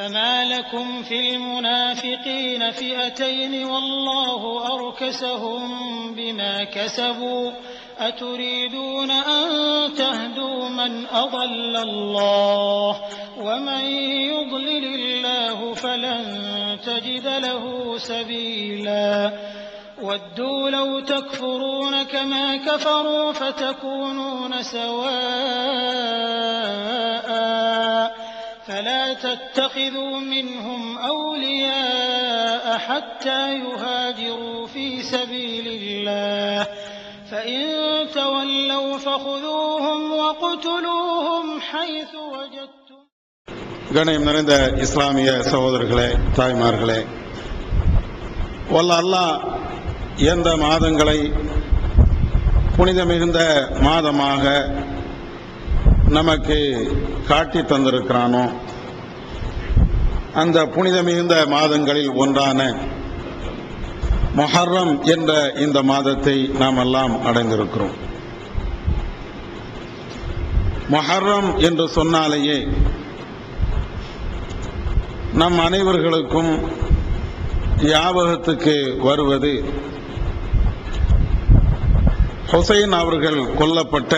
فما لكم في المنافقين فئتين والله أركسهم بما كسبوا أتريدون أن تهدوا من أضل الله ومن يضلل الله فلن تجد له سبيلا ودوا لو تكفرون كما كفروا فتكونون سواء فلا تتخذوا منهم أولياء حتى يهاجروا في سبيل الله فإن تولوا فخذوهم وقتلوهم حيث وجدتم. கண்ணியம் நிறைந்த இஸ்லாமிய சகோதரர்களே, தாய்மார்களே, வல்ல அல்லாஹ் எந்த மாதங்களை புனித மிகுந்த மாதமாக நமக்கு காட்டி தந்திருக்கிறானோ அந்த புனித மிகுந்த மாதங்களில் ஒன்றான முஹர்ரம் என்ற இந்த மாதத்தை நாம் எல்லாம் அடைந்திருக்கிறோம். முஹர்ரம் என்று சொன்னாலேயே நம் அனைவர்களுக்கும் ஞாபகத்துக்கு வருவது ஹுசைன் அவர்கள் கொல்லப்பட்ட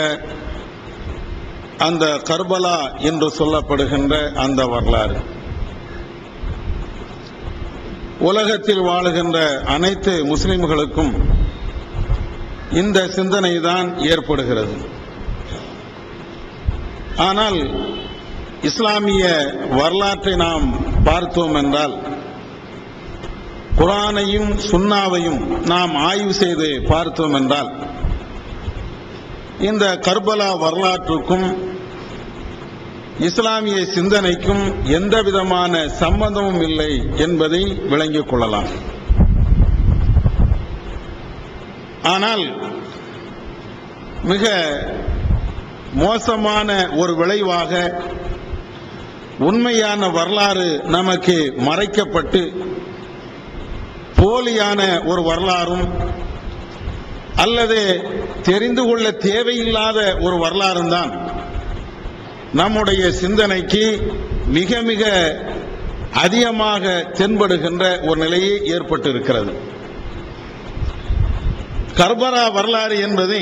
அந்த கர்பலா என்று சொல்லப்படுகின்ற அந்த வரலாறு. உலகத்தில் வாழுகின்ற அனைத்து முஸ்லிம்களுக்கும் இந்த சிந்தனை தான் ஏற்படுகிறது. ஆனால் இஸ்லாமிய வரலாற்றை நாம் பார்த்தோம் என்றால், குர்ஆனையும் சுன்னாவையும் நாம் ஆய்வு செய்து பார்த்தோம் என்றால், இந்த கர்பலா வரலாற்றுக்கும் இஸ்லாமிய சிந்தனைக்கும் எந்த விதமான சம்பந்தமும் இல்லை என்பதை விளங்கிக் கொள்ளலாம். ஆனால் மிக மோசமான ஒரு விளைவாக உண்மையான வரலாறு நமக்கு மறைக்கப்பட்டு போலியான ஒரு வரலாறும் அல்லது தெரிந்து கொள்ள தேவையில்லாத ஒரு வரலாறும் தான் நம்முடைய சிந்தனைக்கு மிக மிக அதிகமாக தென்படுகின்ற ஒரு நிலையே ஏற்பட்டிருக்கிறது. கர்பலா வரலாறு என்பது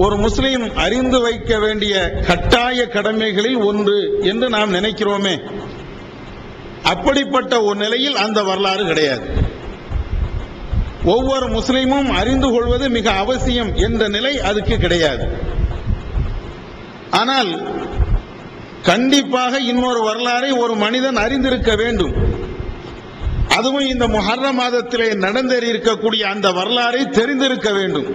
ஒரு முஸ்லிம் அறிந்து வைக்க வேண்டிய கட்டாய கடமைகளில் ஒன்று என்று நாம் நினைக்கிறோமே, அப்படிப்பட்ட ஒரு நிலையில் அந்த வரலாறு கிடையாது. ஒவ்வொரு முஸ்லிமும் அறிந்து கொள்வது மிக அவசியம் என்ற நிலை அதுக்கு கிடையாது. ஆனால் கண்டிப்பாக இன்னொரு வரலாறை ஒரு மனிதன் அறிந்திருக்க வேண்டும். அதுவும் இந்த முஹர்ரம் மாதத்திலே நடந்தேறியிருக்கக்கூடிய அந்த வரலாறை தெரிந்திருக்க வேண்டும்.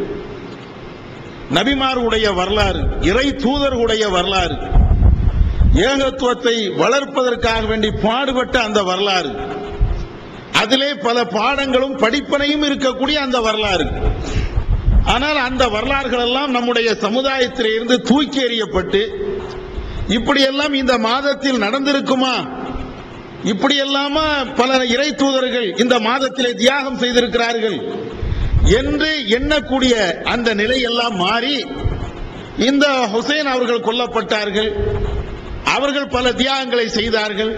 நபிமாருடைய வரலாறு, இறை தூதர்களுடைய வரலாறு, ஏகத்துவத்தை வளர்ப்பதற்காக வேண்டி பாடுபட்ட அந்த வரலாறு, அதிலே பல பாடங்களும் படிப்பனையும் இருக்கக்கூடிய அந்த வரலாறு. ஆனால் அந்த வரலாறுகள் எல்லாம் நம்முடைய சமுதாயத்திலே இருந்து தூக்கி எறியப்பட்டு, இப்படியெல்லாம் இந்த மாதத்தில் நடந்திருக்குமா, இப்படியெல்லாமா பல இறை தூதர்கள் இந்த மாதத்திலே தியாகம் செய்திருக்கிறார்கள் என்று எண்ணக்கூடிய அந்த நிலையெல்லாம் மாறி, இந்த ஹுசைன் அவர்கள் கொல்லப்பட்டார்கள், அவர்கள் பல தியாகங்களை செய்தார்கள்,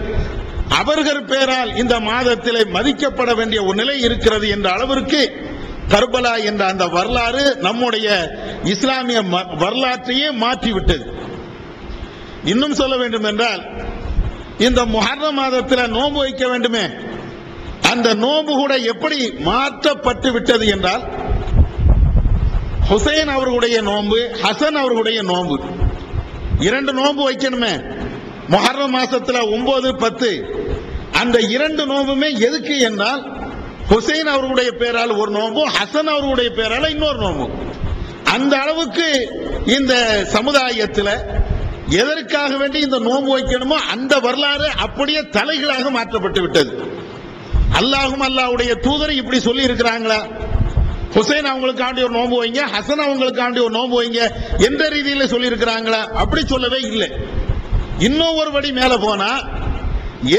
அவர்கள் பேரால் இந்த மாதத்திலே மதிக்கப்பட வேண்டிய ஒரு நிலை இருக்கிறது என்ற அளவிற்கு கர்பலா என்ற அந்த வரலாறு நம்முடைய இஸ்லாமிய வரலாற்றையே மாற்றிவிட்டது. இன்னும் சொல்ல வேண்டும் என்றால், இந்த முஹர்ரம் மாதத்தில் நோன்பு வைக்க வேண்டுமே, அந்த நோன்பு கூட எப்படி மாற்றப்பட்டு விட்டது என்றால், ஹுசைன் அவர்களுடைய நோன்பு, ஹசன் அவர்களுடைய நோன்பு, இரண்டு நோன்பு வைக்கணுமே முஹர்ரம் மாசத்துல 9, 10. அந்த இரண்டு நோன்புமே எதுக்கு என்றால், ஹுசைன் அவர்களுடைய பேரால் ஒரு நோன்பு, ஹசன் அவர்களுடைய பேரால் இன்னொரு நோன்பு. அந்த அளவுக்கு இந்த சமுதாயத்தில் எதற்காக வேண்டி இந்த நோன்பு வைக்கணுமோ அந்த வரலாறு அப்படியே தலைகளாக மாற்றப்பட்டு விட்டது. அல்லாஹும் அல்லாஹ்வுடைய தூதர் இப்படி சொல்லி இருக்கிறாங்களா, ஹுசைன் அவங்களுக்காண்டி ஒரு நோன்பு வைங்க, ஹசன் அவங்களுக்காண்டி ஒரு நோன்பு வைங்க என்ற ரீதியில் சொல்லி இருக்கிறாங்களா? அப்படி சொல்லவே இல்லை. இன்னும் ஒரு படி மேல போனா,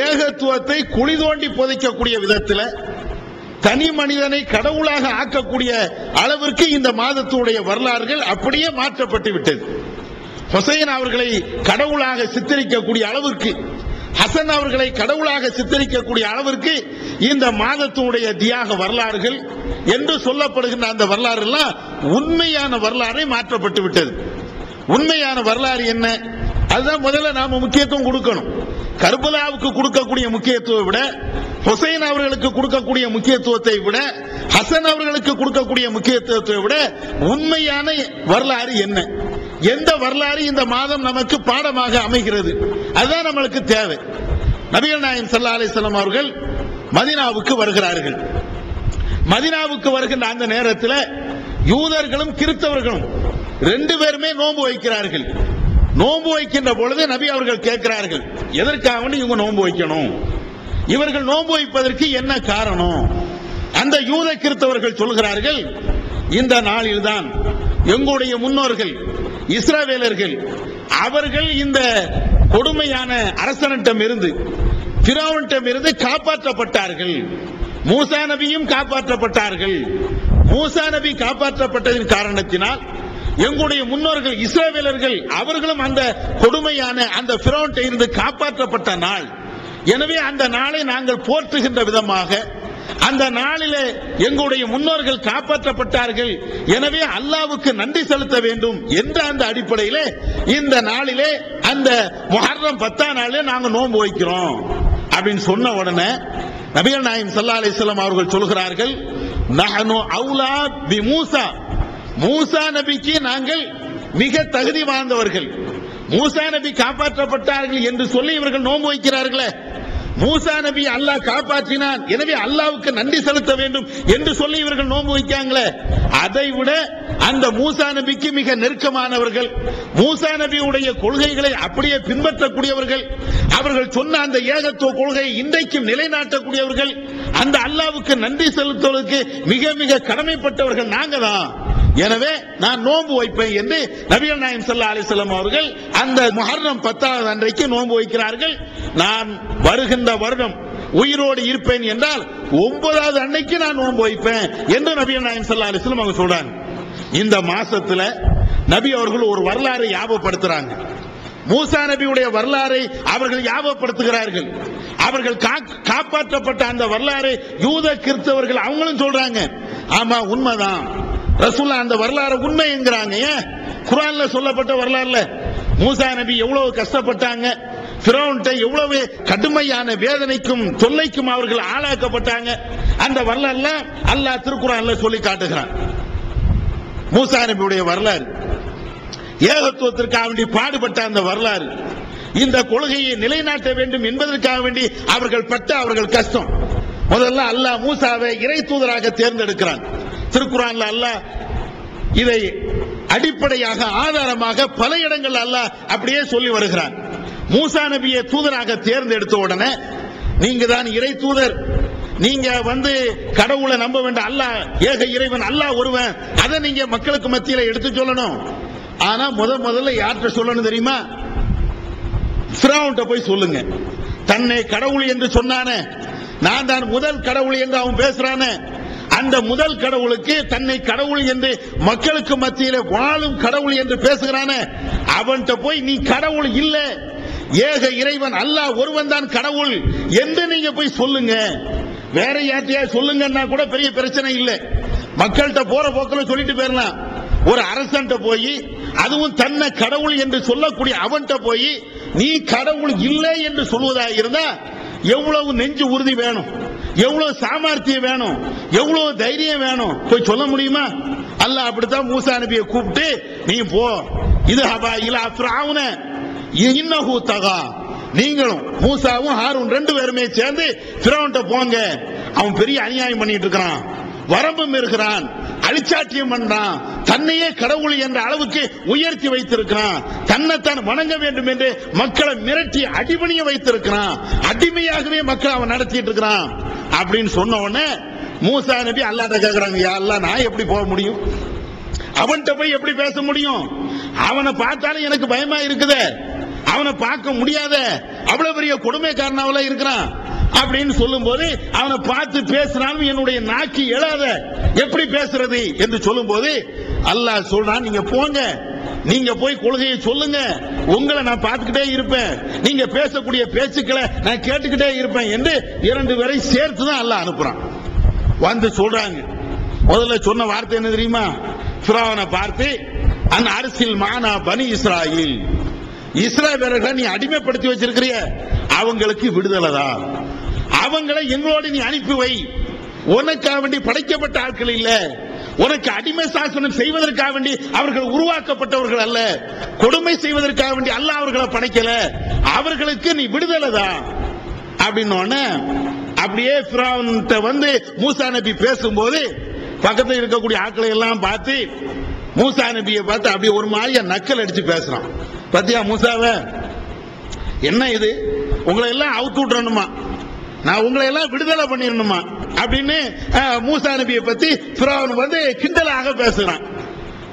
ஏகத்துவத்தை குழி தோண்டி புதைக்கக்கூடிய விதத்தில் தனி மனிதனை கடவுளாக ஆக்கக்கூடிய அளவிற்கு இந்த மாதத்துடைய வரலாறுகள் அப்படியே மாற்றப்பட்டு விட்டது. ஹுசைன் அவர்களை கடவுளாக சித்தரிக்கக்கூடிய அளவிற்கு, ஹசன் அவர்களை கடவுளாக சித்தரிக்கக்கூடிய அளவிற்கு இந்த மாதத்தினுடைய தியாக வரலாறுகள் என்று சொல்லப்படுகின்ற அந்த வரலாறு எல்லாம் உண்மையான வரலாறை மாற்றப்பட்டு விட்டது. உண்மையான வரலாறு என்ன? அதுதான் முதல்ல நாம முக்கியத்துவம் கொடுக்கணும். கர்பலாவுக்கு கொடுக்கக்கூடிய முக்கியத்துவத்தை விட, ஹுசைன் அவர்களுக்கு கொடுக்கக்கூடிய முக்கியத்துவத்தை விட, ஹசன் அவர்களுக்கு கொடுக்கக்கூடிய முக்கியத்துவத்தை விட உண்மையான வரலாறு என்ன? எந்த வரலாறு இந்த மாதம் நமக்கு பாடமாக அமைகிறது? அதுதான் நம்மளுக்கு தேவை. நபிகள் நாயகம் ஸல்லல்லாஹு அலைஹி வஸல்லம் அவர்கள் மதீனாவுக்கு வருகிறார்கள். மதீனாவுக்கு வருகின்ற அந்த நேரத்தில் யூதர்களும் கிறிஸ்தவர்களும் ரெண்டு பேருமே நோன்பு வைக்கிறார்கள். நோன்பு வைக்கின்ற பொழுது நபி அவர்கள் கேட்கிறார்கள், எதற்காக இவங்க நோன்பு வைக்கணும்? இவர்கள் நோன்பு வைப்பதற்கு என்ன காரணம்? அந்த யூத கிறிஸ்தவர்கள் சொல்கிறார்கள், இந்த நாளில்தான் எங்களுடைய முன்னோர்கள் இஸ்ரவேலர்கள் அவர்கள் இந்த கொடுமையான அரசனிடம் இருந்து, ஃபிரௌனிடம் இருந்து காப்பாற்றப்பட்டார்கள். மூசா நபியும் காப்பாற்றப்பட்டார்கள். மூசா நபி காப்பாற்றப்பட்டதின் காரணத்தினால் எங்களுடைய முன்னோர்கள் இஸ்ரவேலர்கள் அவர்களும் அந்த கொடுமையான அந்த ஃபிரௌனிடம் இருந்து காப்பாற்றப்பட்ட நாள். எனவே அந்த நாளை நாங்கள் போற்றுகின்ற விதமாக, அந்த நாளிலே எங்களுடைய முன்னோர்கள் காப்பாற்றப்பட்டார்கள், எனவே அல்லாஹ்வுக்கு நன்றி செலுத்த வேண்டும் என்ற அந்த அடிப்படையிலே இந்த நாளிலே அந்த முஹர்ரம் 10ஆம் நாளிலே நாங்கள் நோன்பு வைக்கிறோம் அப்படின்னு சொன்ன உடனே நபிகள் நாயகம் ஸல்லல்லாஹு அலைஹி வஸல்லம் அவர்கள் சொல்கிறார்கள், நஹனு அவுலா பி மூசா, மூசா நபிக்கு நாங்கள் மிக தகுதி வாய்ந்தவர்கள். மூசா நபி காப்பாற்றப்பட்டார்கள் என்று சொல்லி இவர்கள் நோன்பு வைக்கிறார்களே, மூசா நபி அல்லாஹ் காப்பாற்றினான், எனவே அல்லாஹ்வுக்கு நன்றி செலுத்த வேண்டும் என்று சொல்லி இவர்கள் நோன்பு வைக்காங்களே, அதை விட அந்த மூசா நபிக்கு மிக நெருக்கமானவர்கள், மூசா நபியுடைய கொள்கைகளை அப்படியே பின்பற்றக்கூடியவர்கள், அவர்கள் சொன்ன அந்த ஏகத்துவ கொள்கையை இன்றைக்கும் நிலைநாட்டக்கூடியவர்கள், அந்த அல்லாஹ்வுக்கு நன்றி செலுத்துவதற்கு மிக மிக கடமைப்பட்டவர்கள் நாங்க தான். எனவே நான் நோன்பு வைப்பேன் என்று நபிகள் நாயகம் ஸல்லல்லாஹு அலைஹி வஸல்லம் அவர்கள் அந்த முஹர்ரம் 10ஆவது அன்றைக்கு நோன்பு வைக்கிறார்கள். நான் வருகின்ற வருடம் உயிரோடு இருப்பேன் என்றால் 9ஆவது அன்னைக்கு நான் நோன்பு வைப்பேன் என்று நபிகள் நாயகம் ஸல்லல்லாஹு அலைஹி வஸல்லம் அவங்க சொல்றாங்க. இந்த மாசத்துல நபி அவர்கள் ஒரு வரலாறை ஞாபகப்படுத்துறாங்க. மூசா நபியுடைய வரலாறை அவர்கள் ஞாபகப்படுத்துகிறார்கள். அவர்கள் காப்பாற்றப்பட்ட அந்த வரலாறை யூத கிறிஸ்தவர்கள் அவங்களும் சொல்றாங்க, ஆமா உண்மைதான், ரசூலுல்லாஹ் அந்த வரலாறு உண்மை என்கிறாங்க. ஏன்? குர்ஆன்ல சொல்லப்பட்ட வரலாறுல மூசா நபி எவ்வளவு கஷ்டப்பட்டாங்க, ஃபிரௌன்ட்ட எவ்வளவு கடுமையான வேதனைக்கும் தொல்லைக்கும் அவர்கள் ஆளாக்கப்பட்டாங்க, அந்த வரலாறுல அல்லாஹ் திருக்குர்ஆன்ல சொல்லி காட்டுகிறான். மூசா நபியுடைய வரலாறு, ஏகத்துவத்திற்காக வேண்டி பாடுபட்ட அந்த வரலாறு, இந்த கொள்கையை நிலைநாட்ட வேண்டும் என்பதற்காக வேண்டி அவர்கள் கஷ்டம். முதல்ல அல்லாஹ் மூசாவை இறை தூதராக தேர்ந்தெடுக்கிறான். திருக்குர்ஆன்ல அல்லாஹ் இதை அடிப்படையாக ஆதாரமாக பல இடங்கள் அல்லாஹ் அப்படியே சொல்லி வருகிறான். மூசா நபியை தூதராக தேர்ந்தெடுத்த உடனே, நீங்க தான் இறை தூதர், நீங்க கடவுளை நம்ப வேண்டாம், அல்லாஹ் ஏக இறைவன், அல்லாஹ் ஒருவன், அதை நீங்க மக்களுக்கு மத்தியில எடுத்து சொல்லணும். ஆனா முதல்ல யார்கிட்ட சொல்லணும் தெரியுமா? ஃபிரௌன்ட்ட போய் சொல்லுங்க. தன்னை கடவுள் என்று சொன்னானே, நான் தான் முதல் கடவுள் என்று அவன் பேசுறானே, அந்த முதல் கடவுளுக்கு தன்னை கடவுள் என்று மக்களுக்கு மத்தியில வாழும் கடவுள் என்று பேசுகிறானே, அவன்கிட்ட போய் நீ கடவுள் இல்ல, ஏக இறைவன் அல்லாஹ் ஒருவன் தான் கடவுள் என்று நீங்க போய் சொல்லுங்க. வேற யார்ட்டையா சொல்லுங்கன்னா கூட பெரிய பிரச்சனை இல்லை, மக்கள்கிட்ட போற போக்கில் சொல்லிட்டு போயிடலாம். ஒரு அரசன்ட்ட போய், அதுவும் தன்னை கடவுள் என்று சொல்லக்கூடிய அவன்கிட்ட போய் நீ கடவுள் இல்லை என்று சொல்வதாக இருந்தா எவ்வளவு நெஞ்சு உறுதி வேணும், எவ்வளவு சாமர்த்தியம் வேணும், எவ்வளவு தைரியம் வேணும், போய் சொல்ல முடியுமா? அல்லாஹ் அப்படித்தான் மூசா நபியை கூப்பிட்டு, நீ போ, இது ஹபா இலா ஃபிரௌன இன்னஹு தகா, நீங்களும் மூசாவும் ஹாரூன் ரெண்டு பேருமே சேர்ந்து ஃபிரௌன்ட்ட போங்க, அவன் பெரிய அநியாயம் பண்ணிட்டு இருக்கிறான், வரம்பு மீறுகிறான், அழிச்சாட்டியம் பண்றான், தன்னையே கடவுள் என்ற அளவுக்கு உயர்த்தி வைத்திருக்கிறான், தன்னைத்தான் வணங்க வேண்டும் என்று மக்களை மிரட்டி அடிபணிய வைத்திருக்கிறான், அடிமையாகவே மக்களை அவன் நடத்திட்டு இருக்கிறான் அப்படின்னு சொன்ன உடனே மூசா நபி அல்லாஹ்ட்ட கேக்குறாங்க, யா அல்லாஹ் நான் எப்படி போக முடியும், அவன்கிட்ட போய் எப்படி பேச முடியும், அவனை பார்த்தாலும் எனக்கு பயமா இருக்குதே, அவனை பார்க்க முடியாத அவ்வளவு பெரிய கொடுமைக்காரனாவல இருக்கிறான் அப்படின்னு சொல்லும் போது, அவனை பார்த்து பேசினாலும் என்னுடைய நாக்கி எழாத, எப்படி பேசுறது என்று சொல்லும் போது அல்லாஹ் சொல்றான், நீங்க போங்க, நீங்க போய் கொள்கையை சொல்லுங்க, உங்களை நான் பார்த்துக்கிட்டே இருப்பேன், நீங்க பேசக்கூடிய பேச்சுக்களை நான் கேட்டுக்கிட்டே இருப்பேன் என்று 2 பேரை சேர்த்து தான் அல்லாஹ் அனுப்புறான். வந்து சொல்றாங்க. முதல்ல சொன்ன வார்த்தை என்ன தெரியுமா? ஃபிரௌனை பார்த்து அந்த அரசியல் மானா பனி இஸ்ராயில், இஸ்ரவேலர்களை நீ அடிமைப்படுத்தி வச்சிருக்கிறிய, அவங்களுக்கு விடுதலை தான், அவங்களை எங்களோடு நீ அனுப்பி வை. உனக்காக வேண்டி படைக்கப்பட்ட ஆட்கள் இல்ல, உனக்கு அடிமை சாசனம் செய்வதற்காக வேண்டி அவர்கள் உருவாக்கப்பட்டவர்கள் அல்ல, கொடுமை செய்வதற்காக வேண்டி அல்லாஹ் அவர்களை படைக்கல, அவர்களுக்கு நீ விடுதலை தான் அப்படின்னு. அப்படியே ஃபிரௌன்ட்ட வந்து மூசா நபி பேசும்போது பக்கத்தில் இருக்கக்கூடிய ஆட்களை எல்லாம் பார்த்து மூசா நபியை பார்த்து அப்படியே ஒரு மாதிரியா நக்கல் அடிச்சு பேசுறான். பத்தியா மூசாவ, என்ன இது, உங்களை எல்லாம் அவுத்து விட்டுறணுமா, நான் உங்களை எல்லாம் விடுதலை பண்ணிடணுமா அப்படின்னு மூசா நபியை பத்தி ஃபிரௌன் வந்து கிண்டலாக பேசுறான்.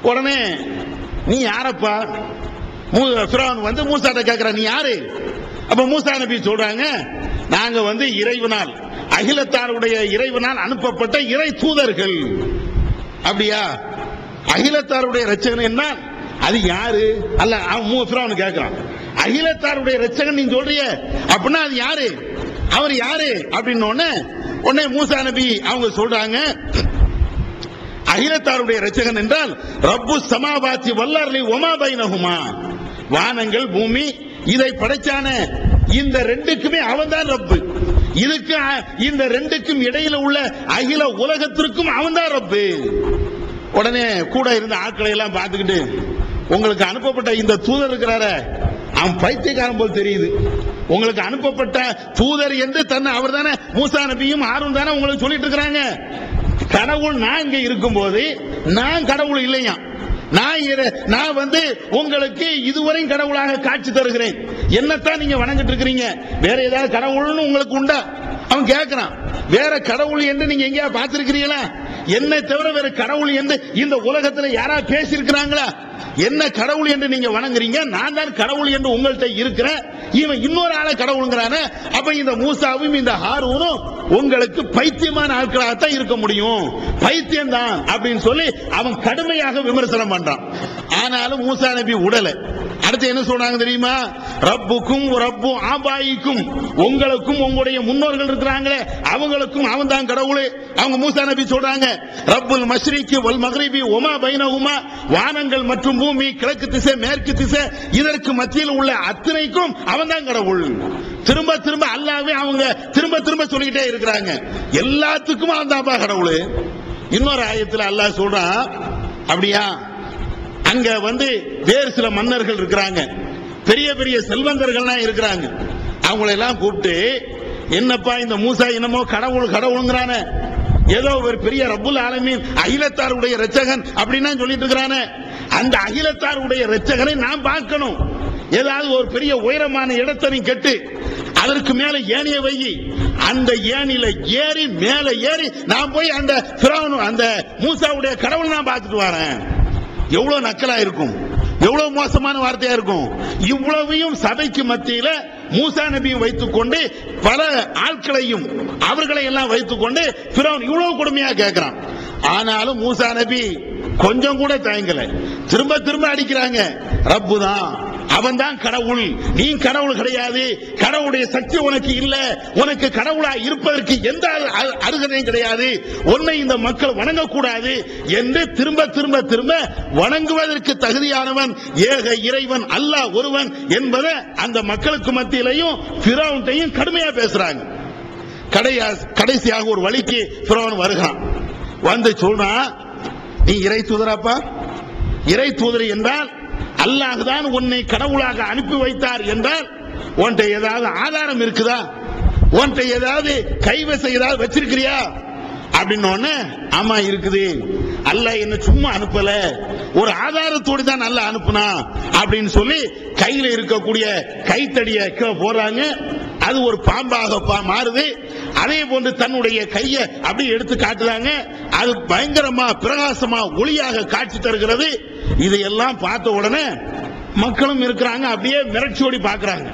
உடனே நீ யாரப்பா? ஃபிரௌன் வந்து மூசாட்ட கேட்கிறான், நீ யாரு? அப்ப மூசா நபி சொல்றாங்க, நாங்க வந்து இறைவனால், அகிலத்தாருடைய இறைவனால் அனுப்பப்பட்ட இறை தூதர்கள். அப்படியா? அகிலத்தாருடைய ரட்சகன் என்ன, அது யாரு? அல்ல, ஃபிரௌன் கேட்கிறான், அகிலத்தாருடைய ரட்சகன் நீ சொல்றிய, அப்படின்னா அது யாரு, அவர் யாரு அப்படின்னு. உடனே மூசா நபி அவங்க சொல்றாங்க, அகிலத்தாருடைய ரட்சகன் என்றால் ரப்பு சமாவாத்தி வல்லர்லி ஒமா பைனஹுமா, வானங்கள் பூமி இதை படைச்சான இந்த ரெண்டுக்குமே அவன் தான் ரப்பு, இதுக்கு இந்த ரெண்டுக்கும் இடையில உள்ள அகில உலகத்திற்கும் அவன் தான் ரப்பு. உடனே கூட இருந்த ஆட்களை எல்லாம் பார்த்துக்கிட்டு, உங்களுக்கு அனுப்பப்பட்ட இந்த தூதர் இருக்கிறார, அவன் பைத்தியக்காரன் போல் தெரியுது, உங்களுக்கு அனுப்பப்பட்ட தூதர் என்று தன்னை அவர் தானே மூசா நபியும் ஆரும் தானே உங்களுக்கு சொல்லிட்டு இருக்கிறாங்க, கடவுள் நான் இங்க இருக்கும் போது நான் கடவுள் இல்லையா, நான் வந்து உங்களுக்கு இதுவரையும் கடவுளாக காட்சி தருகிறேன், என்னத்தான் நீங்க வணங்கிட்டு இருக்கிறீங்க, வேற ஏதாவது கடவுள்னு உங்களுக்கு உண்டா? அவன் கேட்கிறான், வேற கடவுள் என்று நீங்க எங்கேயா பார்த்திருக்கிறீங்களா? என்னை தவிர வேற கடவுள் என்று இந்த உலகத்துல யாரா பேசியிருக்கிறாங்களா? என்ன கடவுள் என்று நீங்க வணங்குறீங்க, நான் தான் கடவுள் என்று உங்கள்கிட்ட இருக்கிறேன், இவன் இன்னொரு ஆளை கடவுளுங்கிறான. அப்ப இந்த மூசாவும் இந்த ஹாரூனும் உங்களுக்கு பைத்தியமான ஆட்களாகத்தான் இருக்க முடியும், பைத்தியம் தான் அப்படின்னு சொல்லி அவன் கடுமையாக விமர்சனம் பண்றான். ஆனாலும் மூசா நபி உடல. அடுத்து என்ன சொல்றாங்க தெரியுமா? ரப்புக்கும் ரப்பு ஆபாயிக்கும், உங்களுக்கும் உங்களுடைய முன்னோர்கள் இருக்கிறாங்களே அவங்களுக்கும் அவன் தான் கடவுள். அவங்க மூசா நபி சொல்றாங்க, ரப்புல் மஷ்ரிகி வல் மக்ரிபி ஒமா பைனஹுமா, வானங்கள் மற்றும் பூமி, கிழக்கு திசை மேற்கு திசை, இதற்கு மத்தியில் உள்ள அத்தனைக்கும் அவன் தான் கடவுள். திரும்ப திரும்ப அல்லாஹ்வே அவங்க திரும்ப திரும்ப சொல்லிக்கிட்டே இருக்கிறாங்க, எல்லாத்துக்கும் அவன் தான் கடவுள். இன்னொரு ஆயத்தில் அல்லாஹ் சொல்றான், அப்படியா? அங்க வந்து வேறு சில மன்னர்கள் இருக்கிறாங்க, பெரிய பெரிய செல்வந்தர்கள்லாம் இருக்கிறாங்க, அவங்களை எல்லாம் கூப்பிட்டு, என்னப்பா இந்த மூசா என்னமோ கடவுள் கடவுளுங்கிறான, ஏதோ ஒரு பெரிய ரப்புல் ஆலமீன் அகிலத்தாருடைய ரட்சகன் அப்படின்னா சொல்லிட்டு இருக்கிறானே, அந்த அகிலத்தாருடைய ரட்சகனை நான் பார்க்கணும், ஏதாவது ஒரு பெரிய உயரமான இடத்தை நீ கெட்டு அதற்கு மேல ஏணிய வை, அந்த ஏணியில ஏறி மேல ஏறி நான் போய் அந்த ஃபிரௌன் அந்த மூசாவுடைய கடவுள் நான் பார்த்துட்டு வரேன். எவ்வளவு நக்கலா இருக்கும், எவ்வளவு மோசமான வார்த்தையா இருக்கும். இவ்வளவையும் சபைக்கு மத்தியில மூசா நபியை வைத்துக் கொண்டு பல ஆட்களையும் அவர்களை எல்லாம் வைத்துக் கொண்டு ஃபிரௌன் இவ்வளவு கொடுமையா கேட்கிறான். ஆனாலும் மூசா நபி கொஞ்சம் கூட தயங்கல, திரும்ப திரும்ப அடிக்கிறாங்க, ரப்பு தான், அவன் தான் கடவுள், நீ கடவுள் கிடையாது, கடவுளுடைய சக்தி உனக்கு இல்ல, உனக்கு கடவுளா இருப்பதற்கு எந்த அருகதையும் கிடையாது, உன்னை இந்த மக்கள் வணங்கக்கூடாது என்று திரும்ப திரும்ப திரும்ப வணங்குவதற்கு தகுதியானவன் ஏக இறைவன் அல்லாஹ் ஒருவன் என்பதை அந்த மக்களுக்கு மத்தியிலையும் ஃபிரௌன்டையும் கடுமையா பேசுறாங்க. கடைசியாக ஒரு வழிக்கு ஃபிரௌன் வருகிறான், வந்து சொல்றான், நீ இறை தூதராப்பா? இறை தூதர் என்றால் அல்லாஹ் தான் உன்னை கடவுளாக அனுப்பி வைத்தார் என்றால் உன்கிட்ட ஏதாவது ஆதாரம் இருக்குதா? உன்கிட்ட ஏதாவது கைவசம் ஏதாவது வச்சிருக்கிறியா அப்படின்னு. ஆமா இருக்குது, அல்லாஹ் என்ன சும்மா அனுப்பல, ஒரு ஆதாரத்தோடு தான் அல்லாஹ் அனுப்புனா அப்படின்னு சொல்லி கையில இருக்கக்கூடிய கைத்தடிய போறாங்க, அது ஒரு பாம்பாக மாறுது. அதே போன்று தன்னுடைய கையை அப்படியே எடுத்து காட்டுறாங்க, அது பயங்கரமா பிரகாசமா ஒளியாக காட்சி தருகிறது. இதையெல்லாம் பார்த்த உடனே மக்களும் இருக்கிறாங்க, அப்படியே மிரட்சியோடி பார்க்கிறாங்க.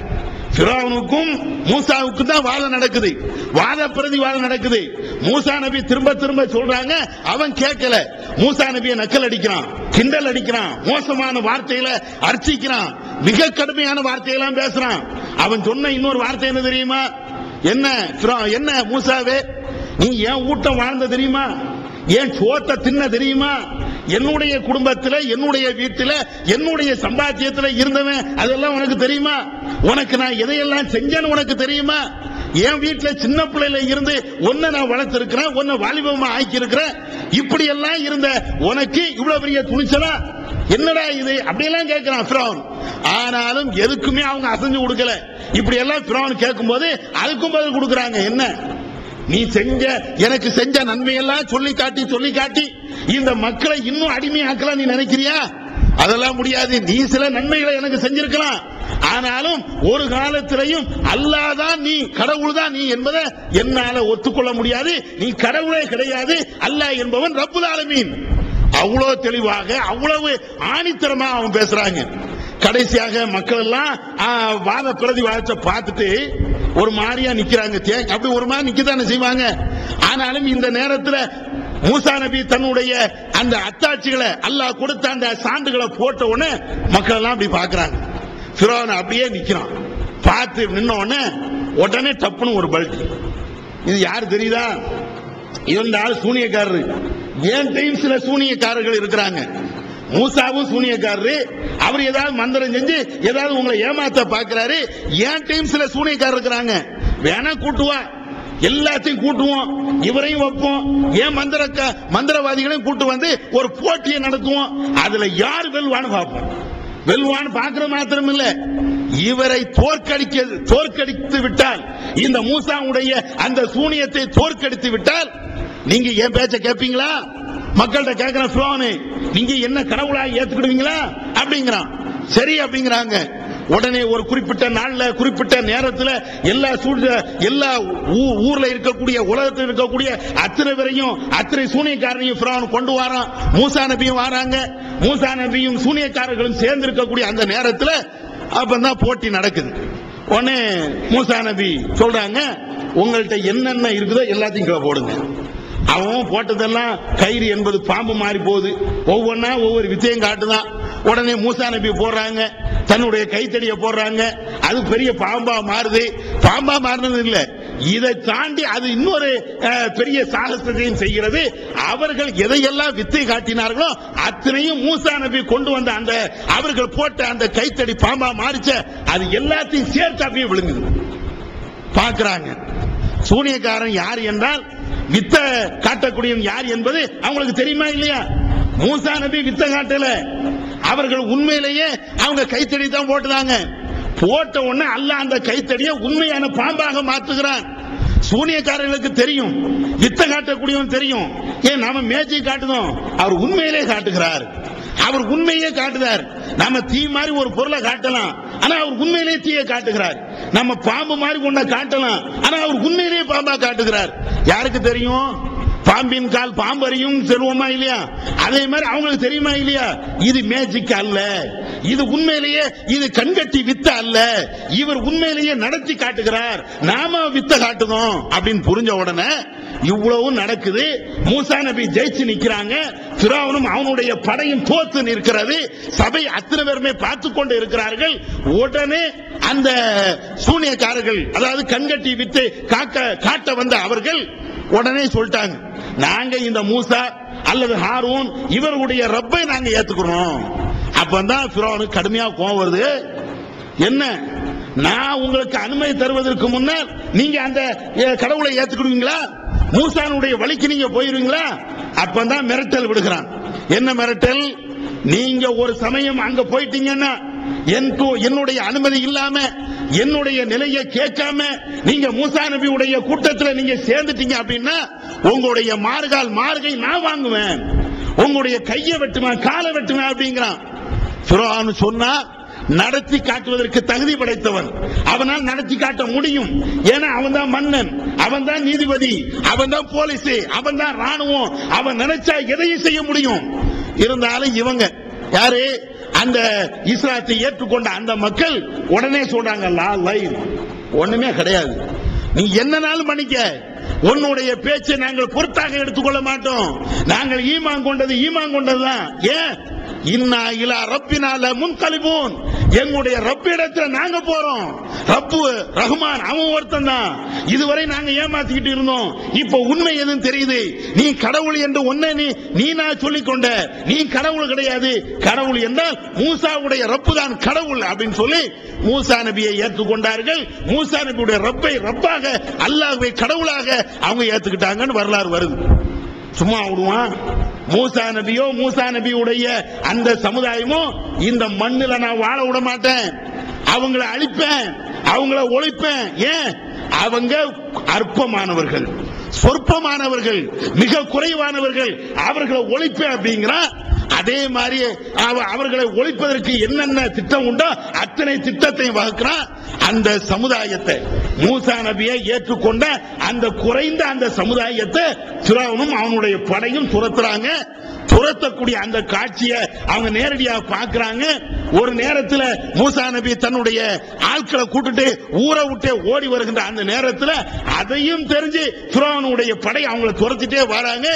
ஃபிரௌனுக்கும் மூசாவுக்கும் தான் வாதம் நடக்குது, வாத பிரதிவாதம் நடக்குது. மூசா நபி திரும்ப திரும்ப சொல்றாங்க, அவன் கேட்கல. மூசா நபியை நக்கல் அடிக்கிறான், கிண்டல் அடிக்கிறான், மோசமான வார்த்தையில அர்ச்சிக்கிறான், மிக கடுமையான வார்த்தையெல்லாம் பேசுறான். அவன் சொன்ன இன்னொரு வார்த்தை என்ன தெரியுமா? என்ன மூசாவே, நீ ஏன் ஊட்டம் வாழ்ந்த தெரியுமா? ஏன் சோத்த தின்ன தெரியுமா? என்னுடைய குடும்பத்தில், என்னுடைய வீட்டில், என்னுடைய சம்பாத்தியத்தில் இருந்தவன், அதெல்லாம் உனக்கு தெரியுமா? உனக்கு நான் எதையெல்லாம் செஞ்சேன்னு உனக்கு தெரியுமா? என் வீட்டில் சின்ன பிள்ளையில இருந்து உன்னை நான் வளர்த்திருக்கிறேன், உன்னை வாலிபமா ஆக்கி இருக்கிறேன். இப்படி எல்லாம் இருந்த உனக்கு இவ்வளவு பெரிய துணிச்சலா? என்னடா இது அப்படியெல்லாம் கேட்கிறான் ஃபிரௌன். ஆனாலும் எதுக்குமே அவங்க அசைஞ்சு கொடுக்கல. இப்படி எல்லாம் ஃபிரௌன் கேட்கும் போது அதுக்கும் பதில் கொடுக்கறாங்க. என்ன நீ செஞ்ச, எனக்கு செஞ்ச நன்மையெல்லாம் சொல்லி காட்டி இந்த மக்களை இன்னும் அடிமையாக்கலாம் நீ நினைக்கிறியா? அதெல்லாம் முடியாது. நீ சில நன்மைகளை எனக்கு செஞ்சிருக்கலாம், ஆனாலும் ஒரு காலத்திலையும் அல்லாஹ் தான் நீ, கடவுள் தான் நீ என்பதை என்னால ஒத்துக்கொள்ள முடியாது. நீ கடவுளே கிடையாது, அல்லாஹ் என்பவன் ரப்புல் ஆலமீன். அவ்வளவு தெளிவாக, அவ்வளவு ஆணித்தரமா அவன் பேசுறாங்க. கடைசியாக மக்கள் எல்லாம் வாத பிரதிவாதத்தை பார்த்துட்டு ஒரு மாதிரியா நிக்கிறாங்க. அப்படி ஒரு மாதிரி நிக்கத்தானே செய்வாங்க. ஆனாலும் இந்த நேரத்தில் மூசா நபி தன்னுடைய அந்த அத்தாட்சிகளை, அல்லாஹ் கொடுத்த அந்த சான்றுகளை போட்ட உடனே மக்கள் எல்லாம் அப்படி பாக்குறாங்க. ஃபிரௌன் அப்படியே நிக்கிறான். பார்த்து நின்ன உடனே டப்புன்னு ஒரு பல்ட். இது யாரு தெரியுதா? இருந்தாலும் சூனியக்காரரு. ஏன் டைம் சில சூனியக்காரர்கள் இருக்கிறாங்க. மூசாவும் சூனியக்காரரு. அவர் ஏதாவது மந்திரம் செஞ்சு ஏதாவது உங்களை ஏமாத்த பாக்குறாரு. ஏன் டைம் சில சூனியக்காரர் இருக்கிறாங்க. வேணா கூட்டுவா, எல்லாத்தையும் கூட்டுவோம், இவரையும் வைப்போம், ஏன் மந்திரவாதிகளையும் கூட்டு வந்து ஒரு போட்டியை நடத்துவோம். அதுல யார் வெல்வான்னு பார்ப்போம். வெல்வான்னு பார்க்கிற மாத்திரம் இல்ல, இவரை தோற்கடித்து விட்டால், இந்த மூசாவுடைய அந்த சூனியத்தை தோற்கடித்து விட்டால் நீங்க என் பேச்ச கேட்பீங்களா? மக்கள்கிட்ட கேட்கிற ஃபிரௌன், நீங்க என்ன கடவுளா ஏத்துக்கிடுவீங்களா அப்படிங்கிறான். சரி அப்படிங்கிறாங்க. உடனே ஒரு குறிப்பிட்ட நாள்ல, குறிப்பிட்ட நேரத்தில் எல்லா ஊர்ல இருக்கக்கூடிய, உலகத்தில் இருக்கக்கூடிய அத்தனை பேரையும், அத்தனை சூனியக்காரனையும் ஃபிரௌன் கொண்டு வரான். மூசா நபியும் வராங்க. மூசா நபியும் சூனியக்காரர்களும் சேர்ந்து இருக்கக்கூடிய அந்த நேரத்தில் அப்பதான் போட்டி நடக்குது. உடனே மூசா நபி சொல்றாங்க, உங்கள்கிட்ட என்னென்ன இருக்குதோ எல்லாத்தையும் கீழே போடுங்க. அவன் போட்டதெல்லாம் கயிறு என்பது பாம்பு மாறி போகுது. ஒவ்வொன்னா ஒவ்வொரு வித்தையும் காட்டுதான். உடனே மூசா நபி போடுறாங்க, தன்னுடைய கைத்தடியை போடுறாங்க. அது பெரிய பாம்பா மாறுது. பாம்பா மாறினது இல்ல, இதை தாண்டி அது இன்னொரு பெரிய சாகசத்தையும் செய்கிறது. அவர்கள் எதையெல்லாம் வித்தை காட்டினார்களோ அத்தனையும் மூசா நபி கொண்டு வந்த அந்த அவர்கள் போட்ட அந்த கைத்தடி பாம்பா மாறிச்ச, அது எல்லாத்தையும் சேர்த்து அப்படியே விழுங்குது. பார்க்கிறாங்க. சூனியக்காரன் யார் என்றால், வித்த காட்டக்கூடியவன் யார் என்பது அவங்களுக்கு தெரியுமா இல்லையா? மூசா நபி வித்த காட்டல, அவர்கள் உண்மையிலேயே அவங்க கைத்தடி தான் போட்டுறாங்க. போட்ட உடனே அல்லாஹ் அந்த கைத்தடியை உண்மையான பாம்பாக மாத்துகிறான். சூனியக்காரர்களுக்கு தெரியும், வித்த காட்டக்கூடியவன் தெரியும். ஏன் நாம மேஜை காட்டுதோம், அவர் உண்மையிலே காட்டுகிறார். அவர் உண்மையே காட்டுகிறார். நம்ம தீ மாதிரி ஒரு பொருளை காட்டலாம், ஆனா அவர் உண்மையிலே தீயை காட்டுகிறார். நம்ம பாம்பு மாதிரி ஒன்றை காட்டலாம், ஆனா அவர் உண்மையிலேயே பாம்பா காட்டுகிறார். யாருக்கு தெரியும்? பாம்பின் கால் பாம்பறியும் செல்வமா இல்லையா? அதே மாதிரி அவங்களுக்கு தெரியுமா இல்லையா? இது மேஜிக் அல்ல, இது உண்மையிலேயே இது கண்கட்டி வித்த அல்ல, இவர் உண்மையிலேயே நடத்தி காட்டுகிறார், நாம வித்த காட்டுதோம் அப்படின்னு புரிஞ்ச உடனே இவ்வளவு நடக்குது. மூசா நபி ஜெயிச்சு நிக்கிறாங்க. ஃபிரௌனும் அவனுடைய படையும் தோத்து நிற்கிறது. சபை அத்தனை பேருமே பார்த்து கொண்டு இருக்கிறார்கள். உடனே அந்த சூனியக்காரர்கள், அதாவது கண்கட்டி வித்து காட்ட வந்த அவர்கள் உடனே சொல்லிட்டாங்க, நாங்க இந்த மூசா அல்லது ஹாரூன் இவருடைய ரப்பை நாங்க ஏத்துக்கிறோம். அப்பதான் ஃபிரௌனுக்கு கடுமையா கோபம் வருது. என்ன, நான் உங்களுக்கு அனுமதி தருவதற்கு முன்னால் நீங்க அந்த கடவுளை ஏத்துக்கிடுவீங்களா? மூசானுடைய வழிக்கு நீங்க போயிருவீங்களா? அப்பதான் மிரட்டல் விடுகிறான். என்ன மிரட்டல்? நீங்க ஒரு சமயம் அங்க போயிட்டீங்கன்னா, என்னுடைய அனுமதி இல்லாம, என்னுடைய நிலையை கேட்காம நீங்க மூசா நபியுடைய கூட்டத்தில் நீங்க சேர்ந்துட்டீங்க அப்படின்னா உங்களுடைய மார்கை நான் வாங்குவேன், உங்களுடைய கையை வெட்டுவேன், காலை வெட்டுவேன் அப்படிங்கிறான். ஃபிரௌன் சொன்னா நடத்தி காட்டுவதற்கு தகுதி படைத்தவன், அவனால் நடத்தி காட்ட முடியும். ஏன்னா அவன் தான் மன்னன், அவன் தான் நீதிபதி, அவன் தான் போலீஸ், அவன் தான் ராணுவம், அவன் நினைச்சா எதையும் செய்ய முடியும். இருந்தாலும் இவங்க யாரு? அந்த இஸ்லாத்தை ஏற்றுக்கொண்ட அந்த மக்கள் உடனே சொல்றாங்க லா லைவ், ஒண்ணுமே கிடையாது, நீ என்னனாலும் பண்ணிக்க, உன்னுடைய பேச்சை நாங்கள் பொறுத்தாக எடுத்துக்கொள்ள மாட்டோம், நாங்கள் ஈமான் கொண்டதுதான். ஏன்? இன்னா இலா ரப்பினால முன்கலிபூன், எங்களுடைய ரப்பிடத்தில் நாங்க போறோம். ரப்பு ரஹ்மான் அவன் ஒருத்தன் தான். இதுவரை நாங்க ஏமாத்திக்கிட்டு இருந்தோம், இப்ப உண்மை எதுவும் தெரியுது. நீ கடவுள் என்று ஒன்னை நீ நான் சொல்லிக் கொண்ட, நீ கடவுள் கிடையாது, கடவுள் என்றால் மூசாவுடைய ரப்பு தான் கடவுள் அப்படின்னு சொல்லி மூசா நபியை ஏற்றுக்கொண்டார்கள். மூசா நபியுடைய ரப்பை ரப்பாக, அல்லாஹ்வை கடவுளாக அவங்க ஏத்துக்கிட்டாங்கன்னு வரலாறு வருது. சும்மா விடுவான்? மூசா நபியோ மூசா நபியுடைய அந்த சமுதாயமோ இந்த மண்ணில் நான் வாழ விட மாட்டேன், அவங்கள அழிப்பேன், அவங்கள ஒழிப்பேன். ஏன்? அவங்க அற்பமானவர்கள், சொற்பமானவர்கள், மிக குறைவானவர்கள், அவர்களை ஒழிப்பேன் அப்படிங்கிற அதே மாதிரி அவர்களை ஒழிப்பதற்கு என்னென்ன திட்டம் உண்டோ அத்தனை திட்டத்தை வகுக்கிறான். அந்த சமுதாயத்தை, மூசா நபியை ஏற்றுக்கொண்ட அந்த குறைந்த அந்த சமுதாயத்தை ஃபிரௌனும் அவனுடைய படையும் துரத்துறாங்க. துரத்தக்கூடிய அந்த காட்சியை அவங்க நேரடியாக பார்க்கிறாங்க. ஒரு நேரத்தில் மூசா நபி தன்னுடைய ஆட்களை கூட்டிட்டு ஊரை விட்டு ஓடி வருகின்ற அந்த நேரத்தில் அதையும் தெரிஞ்சு ஃபிரௌனுடைய படை அவங்களை துரத்திட்டே வராங்க.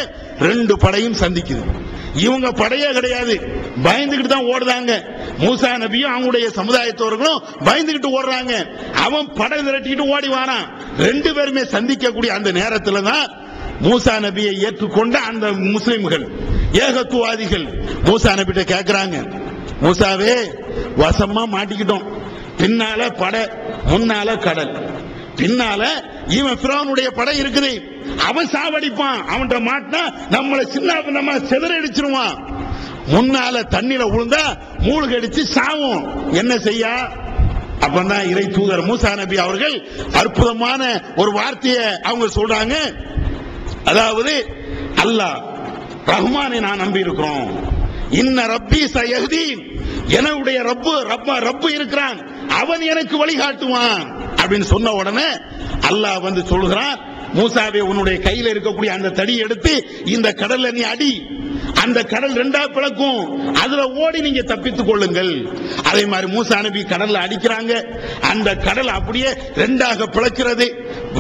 ரெண்டு படையும் சந்திக்குது. இவங்க படையே கிடையாது, பயந்துகிட்டு தான் ஓடுறாங்க. மூசா நபியும் அவங்களுடைய சமுதாயத்தவர்களும் பயந்துகிட்டு ஓடுறாங்க. அவன் படை திரட்டிக்கிட்டு ஓடி வாரான். ரெண்டு பேருமே சந்திக்கக்கூடிய அந்த நேரத்தில் தான் மூசா நபியை ஏற்றுக்கொண்ட அந்த முஸ்லிம்கள், ஏகத்துவாதிகள் மூசா நபிட்ட கேட்கிறாங்க, மூசாவே வசமா மாட்டிக்கிட்டோம், பின்னால படை, முன்னால கடல், பின்னால இவன் ஃபிரௌனுடைய படை இருக்குது, அவன் சாவடிப்பான், அவன்கிட்ட மாட்டினா நம்மளை சின்ன செதறடிச்சிருவான், முன்னால தண்ணியில விழுந்தா மூழ்கடிச்சு சாவும், என்ன செய்ய? அப்பதான் இறை தூதர் மூசா நபி அவர்கள் அற்புதமான ஒரு வார்த்தையை அவங்க சொல்றாங்க. அதாவது அல்லாஹ் ரஹ்மானை நான் நம்பி இருக்கிறோம், இன்ன ரப்பி சயஹ்தீன், என்னுடைய ரப்பு இருக்கிறான், அவன் எனக்கு வழிகாட்டுவான் அப்படின்னு சொன்ன உடனே அல்லாஹ் வந்து சொல்கிறான், மூசாவே உன்னுடைய கையில் இருக்கக்கூடிய அந்த தடியை எடுத்து இந்த கடல்ல நீ அடி, அந்த கடல் ரெண்டா பிளக்கும், அதுல ஓடி நீங்க தப்பித்துக் கொள்ளுங்கள். அதே மாதிரி மூசா நபி கடல்ல அடிக்கிறாங்க, அந்த கடல் அப்படியே ரெண்டாக பிளக்கிறது,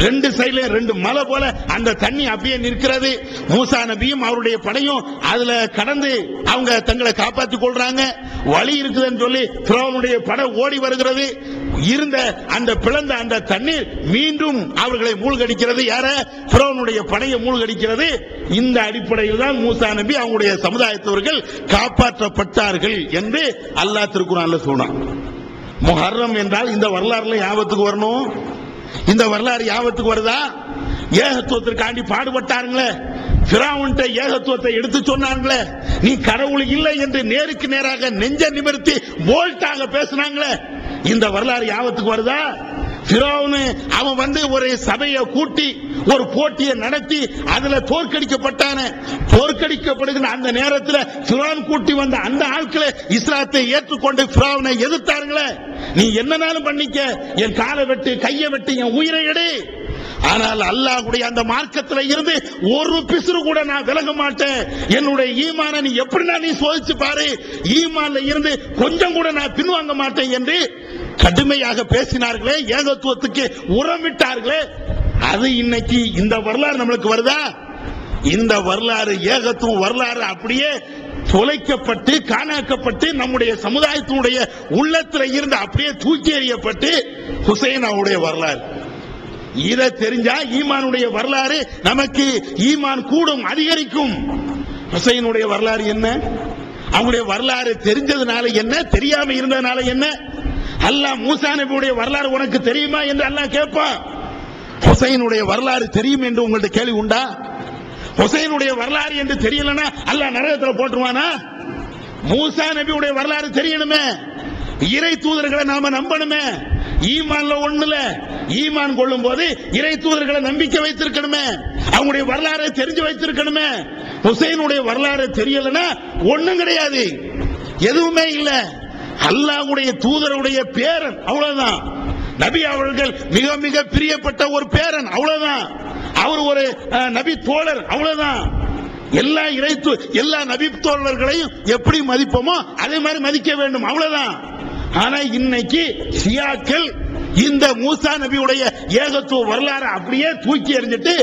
ரெண்டு சைடுல ரெண்டு மலை போல அந்த தண்ணி அப்படியே நிற்கிறது. மூசா நபியும் அவருடைய படையும் அதுல கடந்து அவங்க தங்களை காப்பாற்றிக் கொள்றாங்க. வழி இருக்குதுன்னு சொல்லி ஃபிரௌனுடைய படை ஓடி வருகிறது. இருந்த அந்த பிளந்த அந்த தண்ணீர் மீண்டும் அவர்களை மூழ்கடிக்கிறது. யார? ஃபிரௌனுடைய படையை மூழ்கடிக்கிறது. இந்த அடிப்படையில் தான் மூசா நபி அவங்களுடைய சமுதாயத்தவர்கள் காப்பாற்றப்பட்டார்கள் என்று அல்லாஹ் திருக்குர்ஆன்ல சொன்னான். முஹர்ரம் என்றால் இந்த வரலாறுல ஞாபகத்துக்கு வரணும். இந்த வரலாறு ஞாபகத்துக்கு வருதா? ஏகத்துவத்திற்காண்டி பாடுபட்டார்களே, ஃபிரௌன்ட்ட ஏகத்துவத்தை எடுத்து சொன்னாங்களே, நீ கடவுள் இல்லை என்று நேருக்கு நேராக நெஞ்ச நிமிர்த்தி போல்ட்டாக பேசினாங்களே, இந்த வரலாறு ஞாபகத்துக்கு வருதா? ஃபிரௌன் அவன் வந்து ஒரு சபையை கூட்டி ஒரு போட்டியை நடத்தி அதுல தோற்கடிக்கப்பட்டான. தோற்கடிக்கப்படுகிற அந்த நேரத்தில் ஃபிரௌன் கூட்டி வந்த அந்த ஆட்களை இஸ்லாத்தை ஏற்றுக்கொண்டு ஃபிரௌனை எதிர்த்தார்களே, நீ என்னனாலும் பண்ணிக்க, என் காலை வெட்டு, கையை வெட்டு, என் உயிரை எடு, ஆனால் அல்லாஹ்வுடைய அந்த மார்க்கத்தில் இருந்து ஒரு பிசுறு கூட நான் விலக மாட்டேன், என்னுடைய ஈமான நீ எப்படினா நீ சோதிச்சு பாரு, ஈமான்ல இருந்து கொஞ்சம் கூட நான் பின்வாங்க மாட்டேன் என்று கடுமையாக பேசினார்களே, ஏகத்துவத்துக்கு உரமிட்டார்களே. அது இன்னைக்கு இந்த வரலாறு நம்மளுக்கு வருதா? இந்த வரலாறு, ஏகத்துவம் வரலாறு அப்படியே தொலைக்கப்பட்டு காணாக்கப்பட்டு நம்முடைய சமுதாயத்தினுடைய உள்ளத்தில் இருந்து அப்படியே தூக்கி எறியப்பட்டு ஹுசைன் அவருடைய வரலாறு. இதை தெரிஞ்சா ஈமானுடைய வரலாறு நமக்கு ஈமான் கூடும், அதிகரிக்கும். ஹுசைனுடைய வரலாறு என்ன? அவங்களுடைய வரலாறு தெரிஞ்சதுனால என்ன, தெரியாம இருந்ததுனால என்ன? அல்லாஹ் மூசா நபியுடைய வரலாறு உனக்கு தெரியுமா என்று அல்லாஹ் கேட்பான். ஹுசைனுடைய வரலாறு தெரியும் என்று உங்கள்ட்ட கேள்வி உண்டா? ஹுசைனுடைய வரலாறு என்று தெரியலனா அல்லாஹ் நரகத்தில் போட்டுருவானா? மூசா நபியுடைய வரலாறு தெரியணுமே, இறை தூதர்களை நாம நம்பணுமே. ஈமான்ல ஒண்ணுல ஈமான் கொள்ளும் போது இறை தூதர்களை நம்பிக்கை வைத்திருக்கணுமே, அவங்களுடைய வரலாறை தெரிஞ்சு வைத்திருக்கணுமே. ஹுசைனுடைய வரலாறு தெரியலனா ஒண்ணும் கிடையாது, எதுவுமே இல்ல. அல்லாஹ்வுடைய தூதருடைய பேரன், அவ்வளவுதான். நபி அவர்கள் மிக மிக பிரியப்பட்ட ஒரு பேரன், அவ்வளவுதான். அவர் ஒரு நபி தோழர், அவ்வளவுதான். எல்லா நபி தோழர்களையும் எப்படி மதிப்போமோ அதே மாதிரி மதிக்க வேண்டும், அவ்வளவுதான். ஆனா இன்னைக்கு ஷியாக்கள் இந்த மூசா நபியுடைய ஏகத்துவ வரலாறு அப்படியே தூக்கி எறிஞ்சிட்டு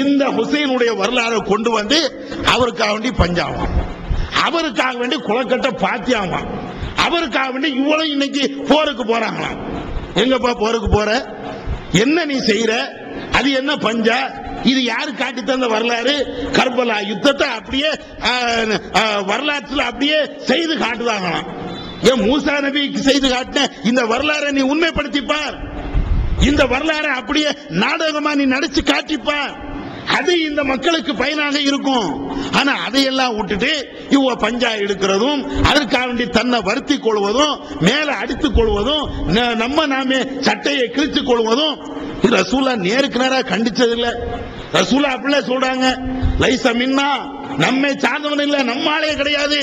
இந்த ஹுசைனுடைய வரலாறை கொண்டு வந்து அவருக்காக வேண்டி பஞ்சாவாம், அவருக்காக வேண்டி குளக்கட்ட பாத்தியாவாம், அவருக்காக வேண்டி இவ்வளவு இன்னைக்கு போருக்கு போறாங்களாம். எங்கப்பா போருக்கு போற, என்ன நீ செய்யற, அது என்ன பஞ்சா, இது யாரு காட்டி தந்த வரலாறு? கர்பலா யுத்தத்தை அப்படியே வரலாற்றில் அப்படியே செய்து காட்டுதாங்களாம். ஏன் மூசா நபிக்கு செய்து காட்டின இந்த வரலாறை நீ உண்மைப்படுத்திப்பார், இந்த வரலாறை அப்படியே நாடகமா நீ நடிச்சு காட்டிப்பார், அது இந்த மக்களுக்கு பயனாக இருக்கும். ஆனா அதையெல்லாம் விட்டுட்டு இவ பஞ்சா எடுக்கிறதும், அதற்காக வேண்டி தன்னை வருத்தி கொள்வதும், மேல அடித்துக் கொள்வதும், நாமே சட்டையை கிழித்துக் கொள்வதும் ரசூலா நேருக்கு நேரா கண்டிச்சதில்லை. ரசூலா அப்படியே சொல்றாங்க, லைஸ மின்னா, நம்மை சார்ந்தவன் இல்ல, நம்மாலே கிடையாது.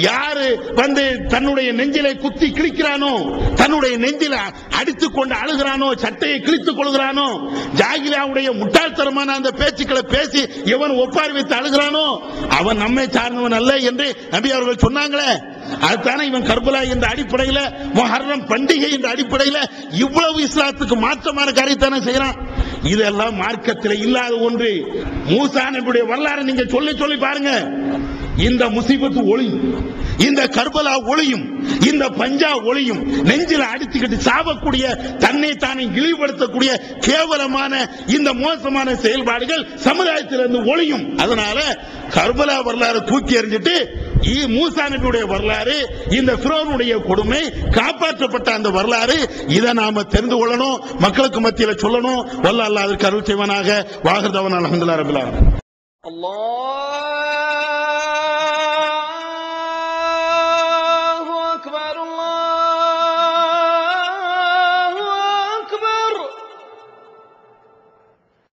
யாரு வந்து தன்னுடைய நெஞ்சிலை குத்தி கிழிக்கிறானோ, தன்னுடைய நெஞ்சில அடித்துக் கொண்டு அழுகிறானோ, சட்டையை கிழித்துக் கொள்கிறானோ, ஜாகிலாவுடைய முட்டாள்தனமான அந்த பேச்சுக்களை பேசி எவன் ஒப்பாரி வைத்து அழுகிறானோ அவன் நம்மை சார்ந்தவன் அல்ல என்று நபி அவர்கள் சொன்னாங்களே. அதுதானே இவன் கர்பலா என்ற அடிப்படையில், முஹர்ரம் பண்டிகை என்ற அடிப்படையில் இவ்வளவு இஸ்லாத்துக்கு மாற்றமான காரியத்தானே செய்யறான். இதெல்லாம் மார்க்கத்தில் இல்லாத ஒன்று. மூசா நபியுடைய வரலாறு நீங்க சொல்லி பாருங்க, இந்த முசீபத்து ஒளியும், இந்த கர்பலா ஒளியும், இந்த பஞ்சா ஒளியும், நெஞ்சில அடித்துக்கிட்டு சாவக்கூடிய, தன்னை தானே இழிவுபடுத்தக்கூடிய கேவலமான இந்த மோசமான செயல்பாடுகள் சமுதாயத்திலிருந்து ஒளியும். அதனால கர்பலா வரலாறு தூக்கி எறிஞ்சிட்டு மூசா நபியுடைய வரலாறு, இந்த ஃபிரௌனுடைய கொடுமை, காப்பாற்றப்பட்ட அந்த வரலாறு, இதை நாம தெரிந்து கொள்ளணும், மக்களுக்கு மத்தியில் சொல்லணும். வல்ல அல்லாஹ் அதற்கு அருள் செய்வானாக. வாஹிர் தஅவானா அல்ஹம்துலில்லாஹி ரப்பில் ஆலமீன்.